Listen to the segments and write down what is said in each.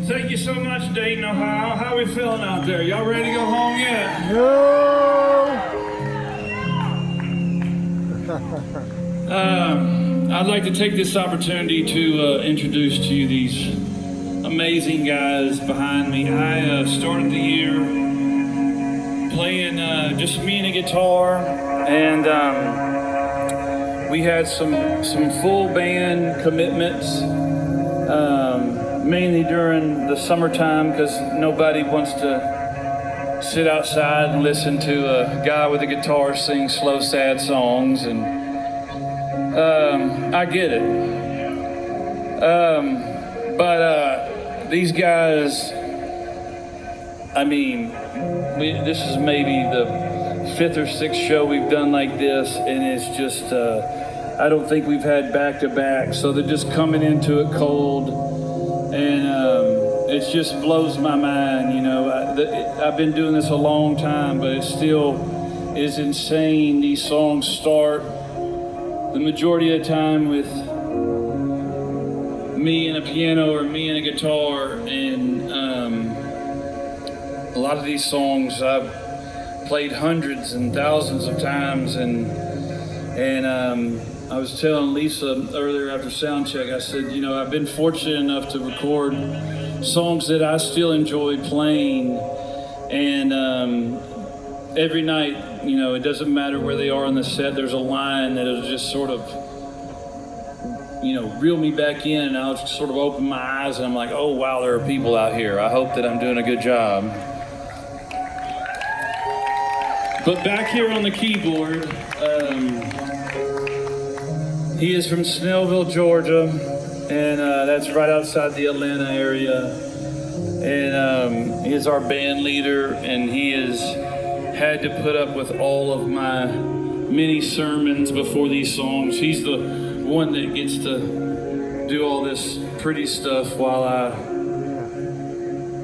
Thank you so much, Dayton, Ohio. How we feeling out there? Y'all ready to go home yet? No! I'd like to take this opportunity to introduce to you these amazing guys behind me. I started the year playing just me and a guitar, and we had some full band commitments. Mainly during the summertime, because nobody wants to sit outside and listen to a guy with a guitar sing slow, sad songs, and I get it. But these guys, I mean, this is maybe the 5th or 6th show we've done like this, and it's just, I don't think we've had back-to-back, so they're just coming into it cold. And it just blows my mind, you know. I've been doing this a long time, but it still is insane. These songs start the majority of the time with me and a piano or me and a guitar, and a lot of these songs I've played hundreds and thousands of times, and I was telling Lisa earlier after sound check, I said, you know, I've been fortunate enough to record songs that I still enjoy playing, and every night, you know, it doesn't matter where they are on the set, there's a line that'll just sort of, you know, reel me back in, and I'll just sort of open my eyes and I'm like, oh wow, there are people out here. I hope that I'm doing a good job. But back here on the keyboard, he is from Snellville, Georgia, and that's right outside the Atlanta area. And he is our band leader, and he has had to put up with all of my many sermons before these songs. He's the one that gets to do all this pretty stuff while I,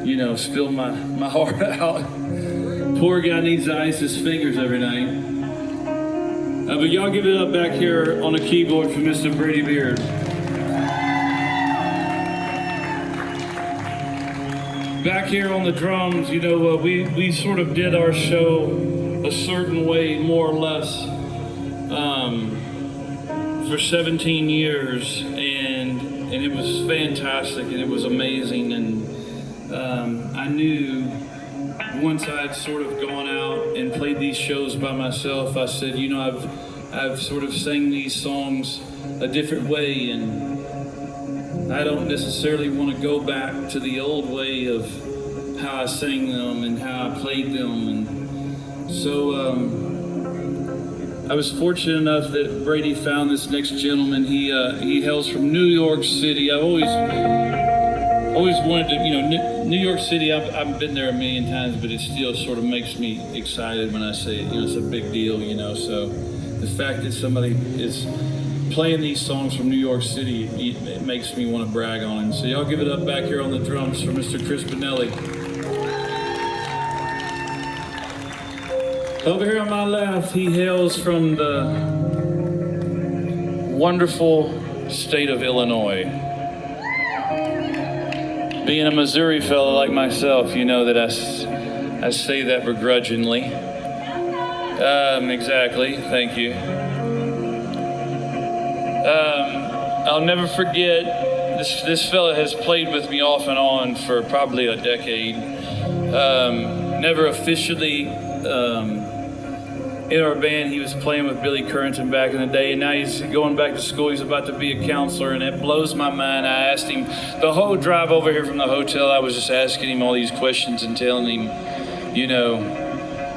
you know, spill my heart out. Poor guy needs to ice his fingers every night. But y'all give it up back here on the keyboard for Mr. Brady Beard. Back here on the drums, you know, we sort of did our show a certain way, more or less, for 17 years, and it was fantastic, and it was amazing, and I knew once I'd sort of gone out and played these shows by myself, I said, you know, I've sort of sang these songs a different way, and I don't necessarily want to go back to the old way of how I sang them and how I played them. And so I was fortunate enough that Brady found this next gentleman. He hails from New York City. I've always wanted to, you know, New York City, I've been there a million times, but it still sort of makes me excited when I say it. You know, it's a big deal, you know. So the fact that somebody is playing these songs from New York City, it makes me want to brag on him. So y'all give it up back here on the drums for Mr. Chris Benelli. Over here on my left, he hails from the wonderful state of Illinois. Being a Missouri fellow like myself, you know that I say that begrudgingly. Exactly, thank you. I'll never forget, this fella has played with me off and on for probably a decade. Never officially in our band. He was playing with Billy Currington back in the day, and now he's going back to school. He's about to be a counselor, and it blows my mind. I asked him the whole drive over here from the hotel. I was just asking him all these questions and telling him, you know,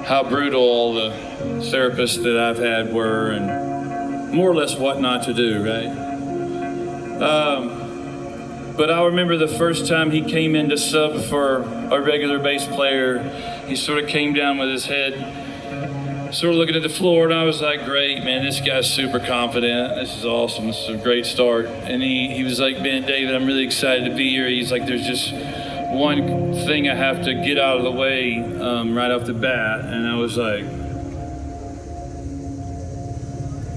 how brutal all the therapists that I've had were, and more or less what not to do, right? But I remember the first time he came in to sub for our regular bass player, he sort of came down with his head sort of looking at the floor, and I was like, great, man, this guy's super confident. This is awesome. This is a great start. And he was like, man, David, I'm really excited to be here. He's like, there's just one thing I have to get out of the way right off the bat. And I was like,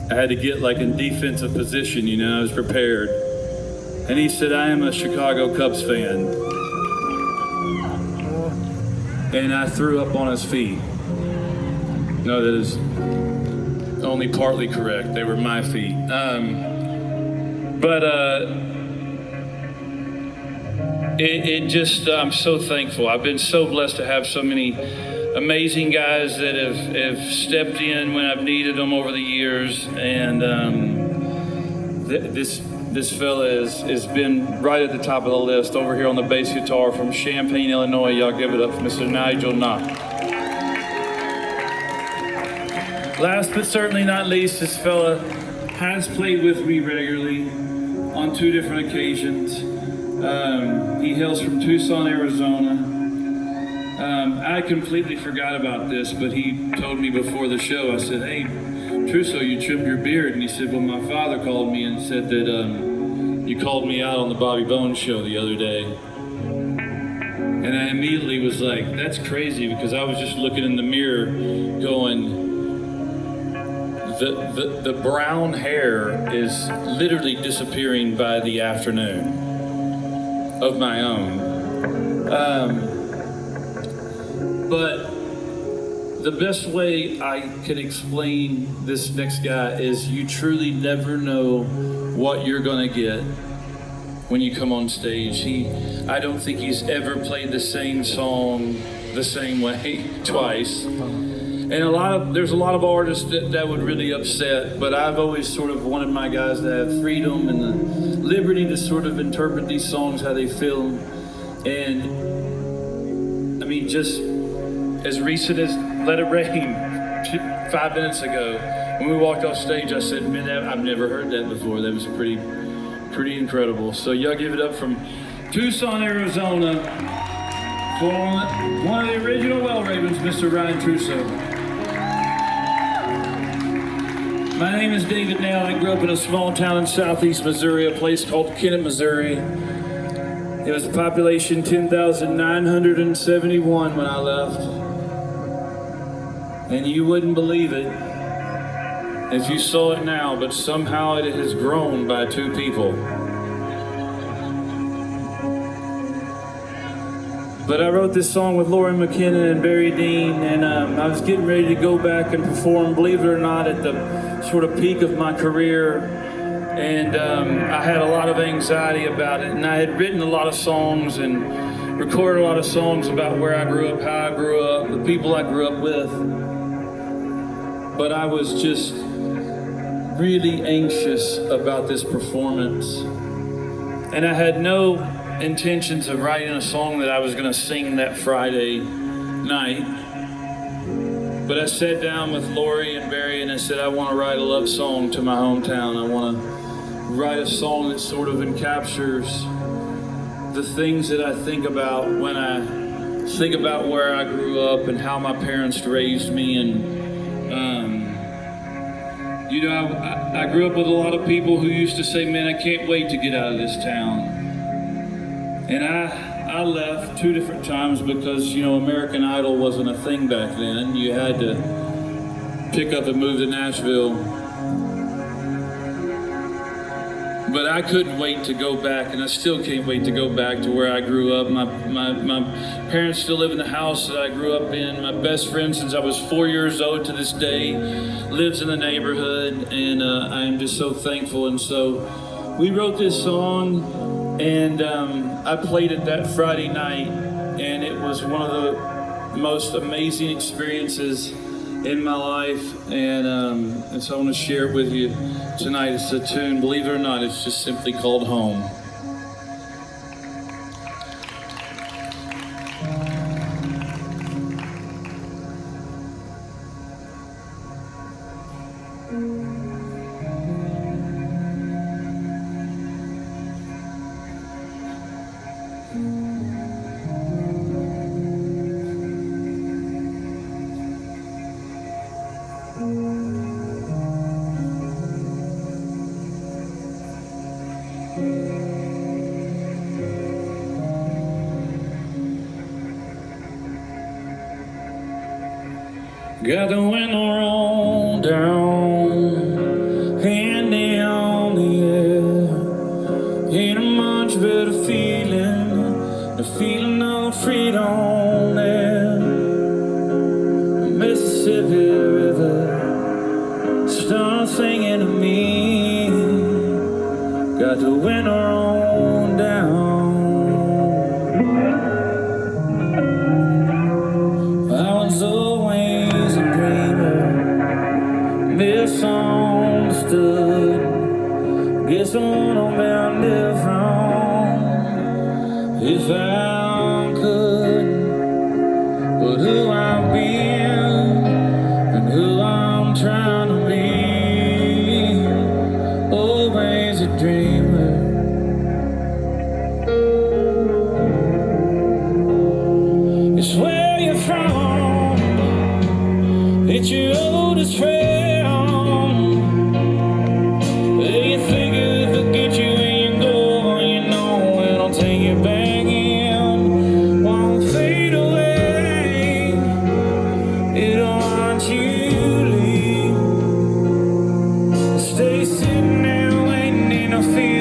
I had to get like in defensive position, you know, I was prepared. And he said, I am a Chicago Cubs fan. And I threw up on his feet. No, that is only partly correct. They were my feet. It just, I'm so thankful. I've been so blessed to have so many amazing guys that have stepped in when I've needed them over the years. And this fella has been right at the top of the list over here on the bass guitar from Champaign, Illinois. Y'all give it up for Mr. Nigel Knott. Last but certainly not least, this fella has played with me regularly on 2 different occasions. He hails from Tucson, Arizona. I completely forgot about this, but he told me before the show, I said, hey, Trusso, you trimmed your beard. And he said, well, my father called me and said that you called me out on the Bobby Bones show the other day. And I immediately was like, that's crazy, because I was just looking in the mirror going, the brown hair is literally disappearing by the afternoon of my own. But the best way I can explain this next guy is you truly never know what you're gonna get when you come on stage. I don't think he's ever played the same song the same way twice. And there's a lot of artists that would really upset, but I've always sort of wanted my guys to have freedom and the liberty to sort of interpret these songs how they feel. And I mean, just as recent as Let It Rain 5 minutes ago, when we walked off stage, I said, man, I've never heard that before. That was pretty incredible. So y'all give it up from Tucson, Arizona, for one of the original Well Ravens, Mr. Ryan Trusso. My name is David Nail. I grew up in a small town in southeast Missouri, a place called Kennett, Missouri. It was the population 10,971 when I left. And you wouldn't believe it if you saw it now, but somehow it has grown by 2 people. But I wrote this song with Lauren McKenna and Barry Dean, and I was getting ready to go back and perform, believe it or not, at the sort of peak of my career. And I had a lot of anxiety about it, and I had written a lot of songs and recorded a lot of songs about where I grew up, how I grew up, the people I grew up with. But I was just really anxious about this performance. And I had no intentions of writing a song that I was going to sing that Friday night. But I sat down with Lori and Barry and I said, I want to write a love song to my hometown. I want to write a song that sort of encaptures the things that I think about when I think about where I grew up and how my parents raised me. And you know, I grew up with a lot of people who used to say, man, I can't wait to get out of this town. And I left 2 different times because, you know, American Idol wasn't a thing back then. You had to pick up and move to Nashville. But I couldn't wait to go back, and I still can't wait to go back to where I grew up. My parents still live in the house that I grew up in. My best friend since I was 4 years old to this day lives in the neighborhood, and I am just so thankful. And so we wrote this song, and I played it that Friday night, and it was one of the most amazing experiences in my life, and so I want to share it with you tonight. It's a tune, believe it or not, it's just simply called Home. Got the window rolled down, hand on the air. Ain't a much better feeling, the feeling of freedom there. The Mississippi River starts singing to me. Got the window rolled down. I was always a dreamer, misunderstood. Guess I wanna be different if I could. But who I've been and who I'm trying to be, always a dreamer. It's where you're from, it's your oldest friend. You think it'll forget you when you go, you know it'll take you back in. Won't fade away, it'll want you to leave. Stay sitting there waiting in a field.